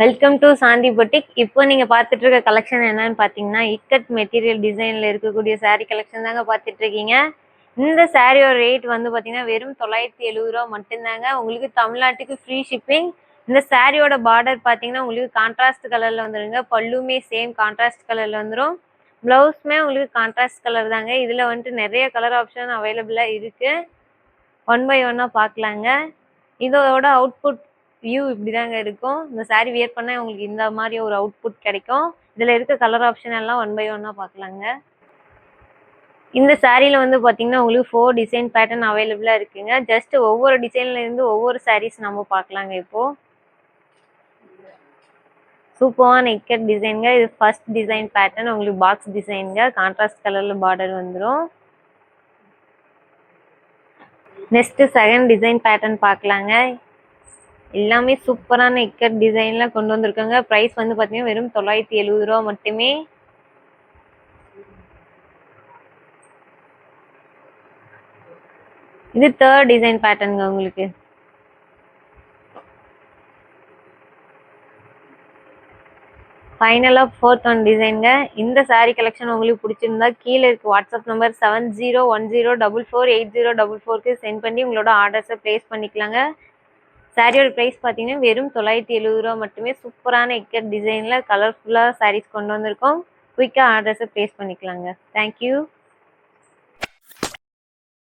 Welcome to Shanti boutique. இப்போ நீங்க பார்த்துட்டு இருக்க கலெக்ஷன் என்னன்னு பார்த்தீங்கன்னா, இக்கட் மெட்டீரியல் டிசைன்ல இருக்கக்கூடிய saree கலெக்ஷன் தாங்க பார்த்துட்டு இருக்கீங்க. இந்த சாரியோட ரேட் வந்து பார்த்தீங்கன்னா வெறும் 970 ரூபா மட்டும்தாங்க. உங்களுக்கு தமிழ்நாட்டுக்கு ஃப்ரீ ஷிப்பிங். இந்த சாரியோட பார்டர் பார்த்தீங்கன்னா உங்களுக்கு கான்ட்ராஸ்ட் கலர்ல வந்துருங்க. பல்லுமே சேம் கான்ட்ராஸ்ட் கலர்ல வந்துடும். பிளவுஸ்மே உங்களுக்கு கான்ட்ராஸ்ட் கலர் தாங்க. இதுல வந்துட்டு நிறைய கலர் ஆப்ஷன் அவைலபிளா இருக்கு. ஒன் பை ஒன்னா பார்க்கலாங்க. இதோட அவுட்புட் வியூ இப்படிதாங்க இருக்கும். இந்த saree வியர் பண்ணா உங்களுக்கு இந்த மாதிரி ஒரு அவுட்புட் கிடைக்கும். இதுல இருக்க கலர் ஆப்ஷன் எல்லாம் ஒன் பை ஒன்னா பார்க்கலாங்க. இந்த சாரியில வந்து பாத்தீங்கன்னா உங்களுக்கு 4 டிசைன் பேட்டர்ன் அவைலபிளா இருக்குங்க. ஜஸ்ட் ஒவ்வொரு டிசைன்ல இருந்து ஒவ்வொரு சாரீஸ் நம்ம பார்க்கலாங்க. இப்போ சூப்பரான இக்கட் டிசைனுங்க. இது ஃபர்ஸ்ட் டிசைன் பேட்டர்ன் உங்களுக்கு பாக்ஸ் டிசைனுங்க. கான்ட்ராஸ்ட் கலர்ல பார்டர் வந்துடும். நெக்ஸ்ட் செகண்ட் டிசைன் பேட்டர்ன் பார்க்கலாங்க. எல்லாமே சூப்பரான இக்கட் டிசைன்ல கொண்டு வந்திருக்காங்க. பிரைஸ் வந்து பாத்தீங்கன்னா வெறும் 970 ரூபா மட்டுமே. இது தேர்ட் டிசைன் பேட்டர்னுங்க. உங்களுக்கு ஃபைனலா ஃபோர்த் ஒன் டிசைனுங்க. இந்த saree கலெக்ஷன் உங்களுக்கு பிடிச்சிருந்தா கீழே இருக்கு வாட்ஸ்அப் நம்பர் 7010448044க்கு சென்ட் பண்ணி உங்களோட ஆர்டர்ஸை பிளேஸ் பண்ணிக்கலாங்க. சாரியோட பிரைஸ் பார்த்தீங்கன்னா வெறும் 970 ரூபா மட்டுமே. சூப்பரான இக்கட் டிசைனில் கலர்ஃபுல்லாக சாரீஸ் கொண்டு வந்திருக்கோம். குயிக்காக ஆர்டர்ஸை பிளேஸ் பண்ணிக்கலாங்க. தேங்க்யூ.